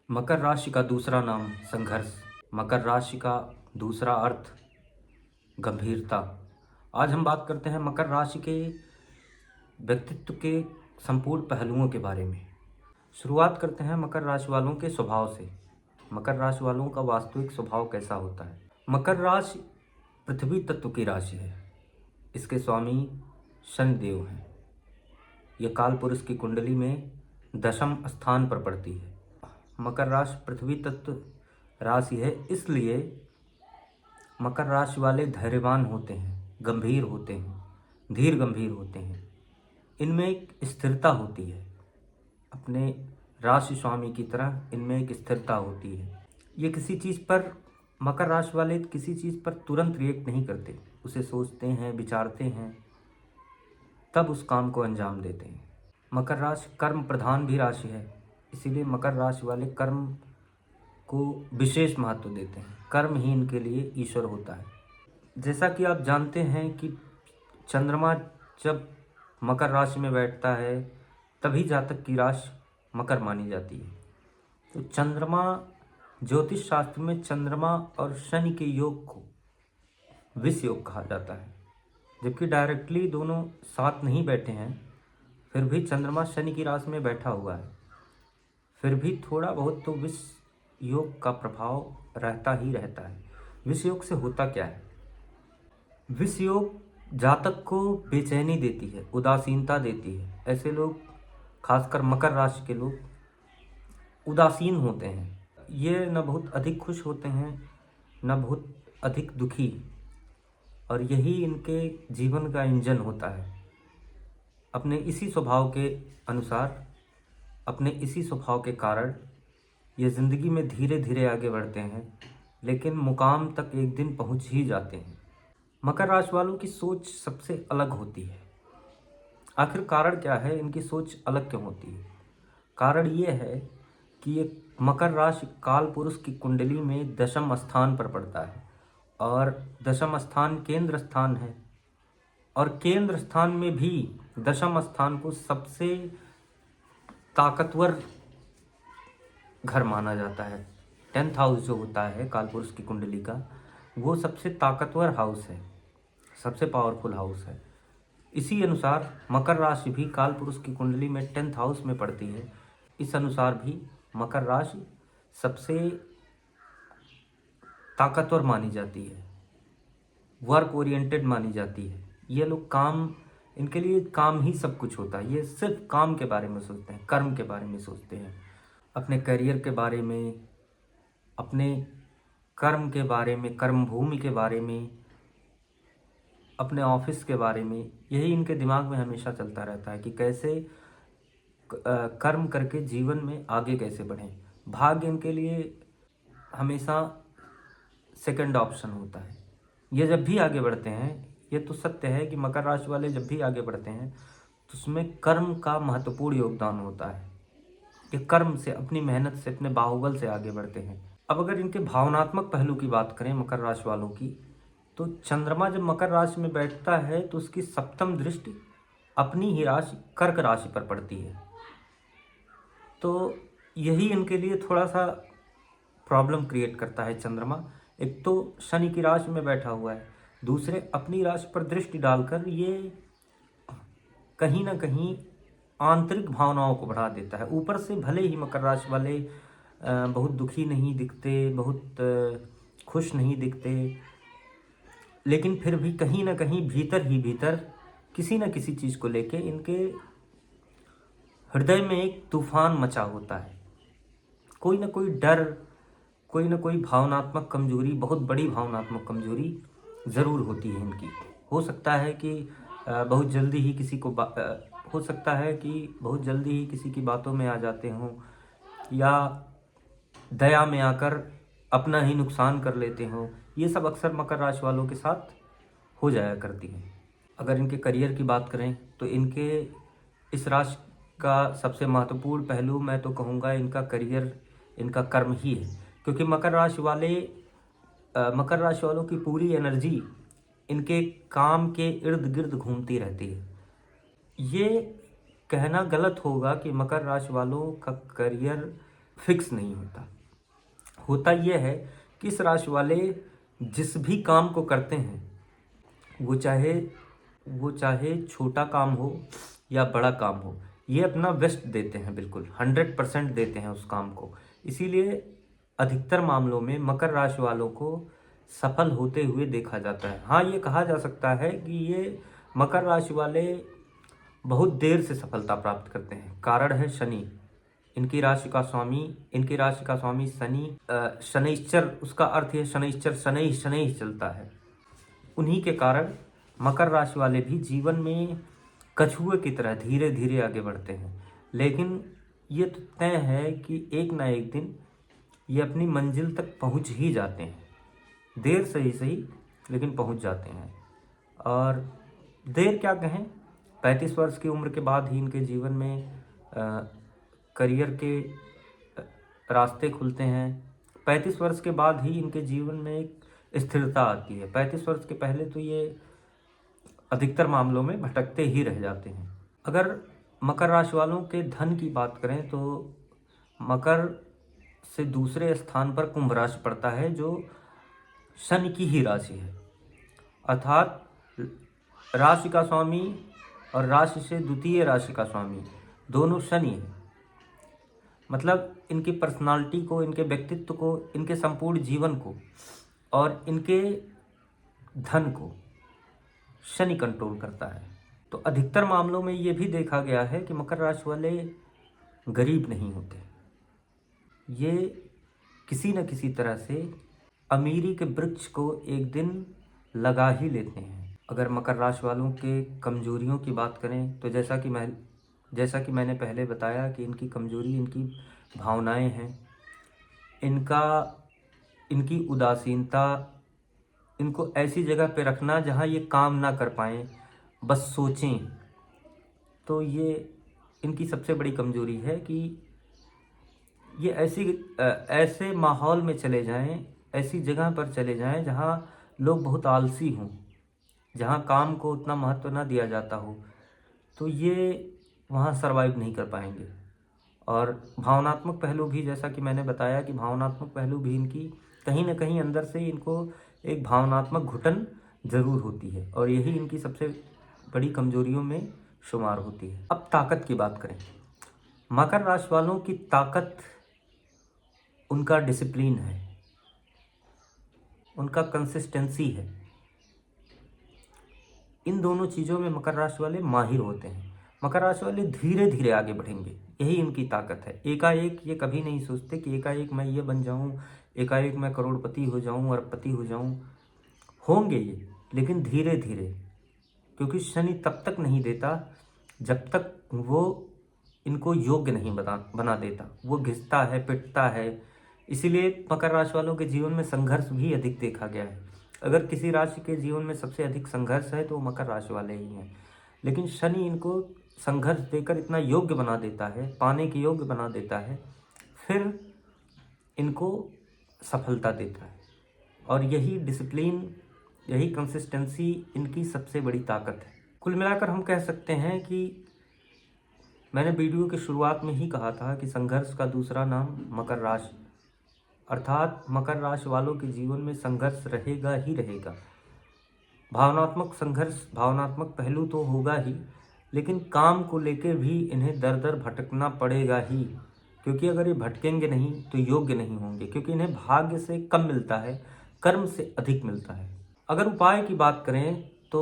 मकर राशि का दूसरा नाम संघर्ष। मकर राशि का दूसरा अर्थ गंभीरता। आज हम बात करते हैं मकर राशि के व्यक्तित्व के संपूर्ण पहलुओं के बारे में। शुरुआत करते हैं मकर राशि वालों के स्वभाव से। मकर राशि वालों का वास्तविक स्वभाव कैसा होता है। मकर राशि पृथ्वी तत्व की राशि है। इसके स्वामी शनिदेव हैं। यह काल पुरुष की कुंडली में दशम स्थान पर पड़ती है। मकर राशि पृथ्वी तत्व राशि है, इसलिए मकर राशि वाले धैर्यवान होते हैं, गंभीर होते हैं, धीर गंभीर होते हैं। इनमें एक स्थिरता होती है। अपने राशि स्वामी की तरह इनमें एक स्थिरता होती है। ये किसी चीज़ पर, मकर राशि वाले किसी चीज़ पर तुरंत रिएक्ट नहीं करते। उसे सोचते हैं, विचारते हैं, तब उस काम को अंजाम देते हैं। मकर राशि कर्म प्रधान भी राशि है, इसीलिए मकर राशि वाले कर्म को विशेष महत्व देते हैं। कर्म ही इनके लिए ईश्वर होता है। जैसा कि आप जानते हैं कि चंद्रमा जब मकर राशि में बैठता है तभी जातक की राशि मकर मानी जाती है। तो चंद्रमा, ज्योतिष शास्त्र में चंद्रमा और शनि के योग को विष योग कहा जाता है। जबकि डायरेक्टली दोनों साथ नहीं बैठे हैं, फिर भी चंद्रमा शनि की राशि में बैठा हुआ है, फिर भी थोड़ा बहुत तो विष योग का प्रभाव रहता ही रहता है। विष योग से होता क्या है? विष योग जातक को बेचैनी देती है, उदासीनता देती है। ऐसे लोग, खासकर मकर राशि के लोग उदासीन होते हैं। ये न बहुत अधिक खुश होते हैं, न बहुत अधिक दुखी, और यही इनके जीवन का इंजन होता है। अपने इसी स्वभाव के अनुसार, अपने इसी स्वभाव के कारण ये ज़िंदगी में धीरे धीरे आगे बढ़ते हैं, लेकिन मुकाम तक एक दिन पहुंच ही जाते हैं। मकर राशि वालों की सोच सबसे अलग होती है। आखिर कारण क्या है इनकी सोच अलग क्यों होती है? कारण ये है कि ये मकर राशि काल पुरुष की कुंडली में दशम स्थान पर पड़ता है, और दशम स्थान केंद्र स्थान है, और केंद्र स्थान में भी दशम स्थान को सबसे ताकतवर घर माना जाता है। 10th हाउस जो होता है कालपुरुष की कुंडली का, वो सबसे ताकतवर हाउस है, सबसे पावरफुल हाउस है। इसी अनुसार मकर राशि भी कालपुरुष की कुंडली में 10th हाउस में पड़ती है। इस अनुसार भी मकर राशि सबसे ताकतवर मानी जाती है, वर्क ओरिएंटेड मानी जाती है। ये लोग काम, इनके लिए काम ही सब कुछ होता है। ये सिर्फ काम के बारे में सोचते हैं, कर्म के बारे में सोचते हैं, अपने करियर के बारे में, अपने कर्म के बारे में, कर्म भूमि के बारे में, अपने ऑफिस के बारे में। यही इनके दिमाग में हमेशा चलता रहता है कि कैसे कर्म करके जीवन में आगे कैसे बढ़ें। भाग्य इनके लिए हमेशा सेकंड ऑप्शन होता है। ये जब भी आगे बढ़ते हैं, ये तो सत्य है कि मकर राशि वाले जब भी आगे बढ़ते हैं तो उसमें कर्म का महत्वपूर्ण योगदान होता है। ये कर्म से, अपनी मेहनत से, अपने बाहुबल से आगे बढ़ते हैं। अब अगर इनके भावनात्मक पहलू की बात करें मकर राशि वालों की, तो चंद्रमा जब मकर राशि में बैठता है तो उसकी सप्तम दृष्टि अपनी ही राशि कर्क राशि पर पड़ती है। तो यही इनके लिए थोड़ा सा प्रॉब्लम क्रिएट करता है चंद्रमा। एक तो शनि की राशि में बैठा हुआ है, दूसरे अपनी राशि पर दृष्टि डालकर ये कहीं ना कहीं आंतरिक भावनाओं को बढ़ा देता है। ऊपर से भले ही मकर राशि वाले बहुत दुखी नहीं दिखते, बहुत खुश नहीं दिखते, लेकिन फिर भी कहीं ना कहीं भीतर ही भीतर किसी न किसी चीज़ को लेके इनके हृदय में एक तूफान मचा होता है। कोई ना कोई डर, कोई ना कोई भावनात्मक कमजोरी, बहुत बड़ी भावनात्मक कमजोरी ज़रूर होती है इनकी। हो सकता है कि बहुत जल्दी ही किसी को हो सकता है कि बहुत जल्दी ही किसी की बातों में आ जाते हों, या दया में आकर अपना ही नुकसान कर लेते हों। ये सब अक्सर मकर राशि वालों के साथ हो जाया करती हैं। अगर इनके करियर की बात करें तो इनके इस राशि का सबसे महत्वपूर्ण पहलू मैं तो कहूँगा इनका करियर, इनका कर्म ही है। क्योंकि मकर राशि वालों की पूरी एनर्जी इनके काम के इर्द गिर्द घूमती रहती है। ये कहना गलत होगा कि मकर राशि वालों का करियर फिक्स नहीं होता। होता यह है कि इस राशि वाले जिस भी काम को करते हैं, वो चाहे छोटा काम हो या बड़ा काम हो, ये अपना बेस्ट देते हैं, बिल्कुल 100% देते हैं उस काम को। इसीलिए अधिकतर मामलों में मकर राशि वालों को सफल होते हुए देखा जाता है। हाँ, ये कहा जा सकता है कि ये मकर राशि वाले बहुत देर से सफलता प्राप्त करते हैं। कारण है शनि। इनकी राशि का स्वामी शनि, शनैश्चर, उसका अर्थ है शनैश्चर, शनै शनै चलता है। उन्हीं के कारण मकर राशि वाले भी जीवन में कछुए की तरह धीरे धीरे आगे बढ़ते हैं। लेकिन ये तो तय है कि एक ना एक दिन ये अपनी मंजिल तक पहुंच ही जाते हैं। देर से ही सही, लेकिन पहुंच जाते हैं। और देर क्या कहें, 35 वर्ष की उम्र के बाद ही इनके जीवन में करियर के रास्ते खुलते हैं। 35 वर्ष के बाद ही इनके जीवन में एक स्थिरता आती है। 35 वर्ष के पहले तो ये अधिकतर मामलों में भटकते ही रह जाते हैं। अगर मकर राशि वालों के धन की बात करें तो मकर से दूसरे स्थान पर कुंभ राशि पड़ता है, जो शनि की ही राशि है। अर्थात राशि का स्वामी और राशि से द्वितीय राशि का स्वामी दोनों शनि हैं। मतलब इनकी पर्सनालिटी को, इनके व्यक्तित्व को, इनके संपूर्ण जीवन को और इनके धन को शनि कंट्रोल करता है। तो अधिकतर मामलों में ये भी देखा गया है कि मकर राशि वाले गरीब नहीं होते। ये किसी न किसी तरह से अमीरी के वृक्ष को एक दिन लगा ही लेते हैं। अगर मकर राशि वालों के कमजोरियों की बात करें तो जैसा कि मैंने पहले बताया कि इनकी कमजोरी इनकी भावनाएं हैं। इनकी उदासीनता, इनको ऐसी जगह पे रखना जहाँ ये काम ना कर पाएँ, बस सोचें। तो ये इनकी सबसे बड़ी कमजोरी है कि ये ऐसे माहौल में चले जाएं, ऐसी जगह पर चले जाएं जहाँ लोग बहुत आलसी हों, जहाँ काम को उतना महत्व ना दिया जाता हो, तो ये वहाँ सरवाइव नहीं कर पाएंगे। और भावनात्मक पहलू भी, जैसा कि मैंने बताया कि भावनात्मक पहलू भी इनकी कहीं ना कहीं अंदर से इनको एक भावनात्मक घुटन ज़रूर होती है, और यही इनकी सबसे बड़ी कमजोरियों में शुमार होती है। अब ताकत की बात करें, मकर राशि वालों की ताकत उनका डिसिप्लिन है, उनका कंसिस्टेंसी है। इन दोनों चीज़ों में मकर राशि वाले माहिर होते हैं। मकर राशि वाले धीरे धीरे आगे बढ़ेंगे, यही इनकी ताकत है। एकाएक ये कभी नहीं सोचते कि एकाएक मैं ये बन जाऊं, एकाएक मैं करोड़पति हो जाऊं, अरबपति हो जाऊं। होंगे ये, लेकिन धीरे धीरे, क्योंकि शनि तब तक नहीं देता जब तक वो इनको योग्य नहीं बना देता। वो घिसता है, पिटता है। इसीलिए मकर राशि वालों के जीवन में संघर्ष भी अधिक देखा गया है। अगर किसी राशि के जीवन में सबसे अधिक संघर्ष है तो वो मकर राशि वाले ही हैं। लेकिन शनि इनको संघर्ष देकर इतना योग्य बना देता है, पाने के योग्य बना देता है, फिर इनको सफलता देता है। और यही डिसिप्लिन, यही कंसिस्टेंसी इनकी सबसे बड़ी ताकत है। कुल मिलाकर हम कह सकते हैं कि मैंने वीडियो की शुरुआत में ही कहा था कि संघर्ष का दूसरा नाम मकर राशि, अर्थात मकर राशि वालों के जीवन में संघर्ष रहेगा ही रहेगा। भावनात्मक संघर्ष, भावनात्मक पहलू तो होगा ही, लेकिन काम को लेकर भी इन्हें दर दर भटकना पड़ेगा ही। क्योंकि अगर ये भटकेंगे नहीं तो योग्य नहीं होंगे, क्योंकि इन्हें भाग्य से कम मिलता है, कर्म से अधिक मिलता है। अगर उपाय की बात करें तो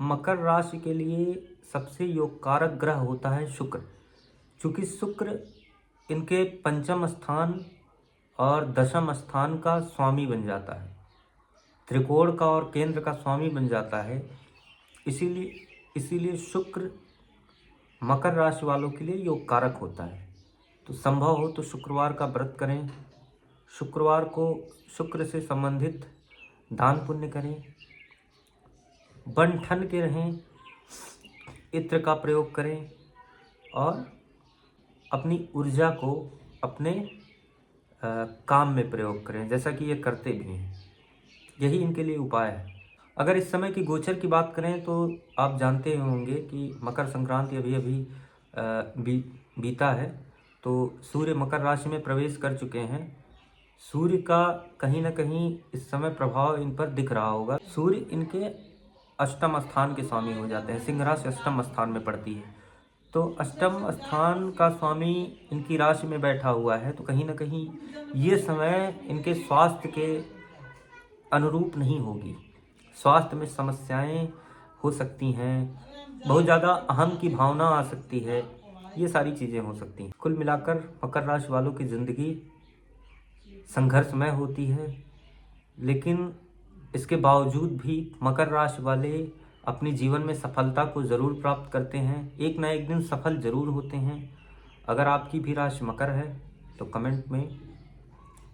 मकर राशि के लिए सबसे योगकारक ग्रह होता है शुक्र। चूँकि शुक्र इनके पंचम स्थान और दशम स्थान का स्वामी बन जाता है, त्रिकोण का और केंद्र का स्वामी बन जाता है। इसीलिए शुक्र मकर राशि वालों के लिए योगकारक होता है। तो संभव हो तो शुक्रवार का व्रत करें, शुक्रवार को शुक्र से संबंधित दान पुण्य करें, बन ठन के रहें, इत्र का प्रयोग करें और अपनी ऊर्जा को अपने काम में प्रयोग करें, जैसा कि ये करते भी हैं। यही इनके लिए उपाय है। अगर इस समय की गोचर की बात करें तो आप जानते होंगे कि मकर संक्रांति अभी अभी बीता है तो सूर्य मकर राशि में प्रवेश कर चुके हैं। सूर्य का कहीं ना कहीं इस समय प्रभाव इन पर दिख रहा होगा। सूर्य इनके अष्टम स्थान के स्वामी हो जाते हैं। सिंह राशि अष्टम स्थान में पड़ती है, तो अष्टम स्थान का स्वामी इनकी राशि में बैठा हुआ है, तो कहीं ना कहीं ये समय इनके स्वास्थ्य के अनुरूप नहीं होगी। स्वास्थ्य में समस्याएं हो सकती हैं, बहुत ज़्यादा अहम की भावना आ सकती है, ये सारी चीज़ें हो सकती हैं। कुल मिलाकर मकर राशि वालों की ज़िंदगी संघर्षमय होती है, लेकिन इसके बावजूद भी मकर राशि वाले अपने जीवन में सफलता को ज़रूर प्राप्त करते हैं। एक ना एक दिन सफल ज़रूर होते हैं। अगर आपकी भी राशि मकर है तो कमेंट में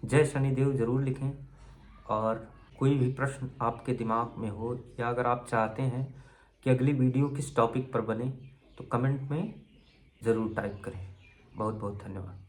जय शनिदेव ज़रूर लिखें, और कोई भी प्रश्न आपके दिमाग में हो या अगर आप चाहते हैं कि अगली वीडियो किस टॉपिक पर बने तो कमेंट में ज़रूर टाइप करें। बहुत बहुत धन्यवाद।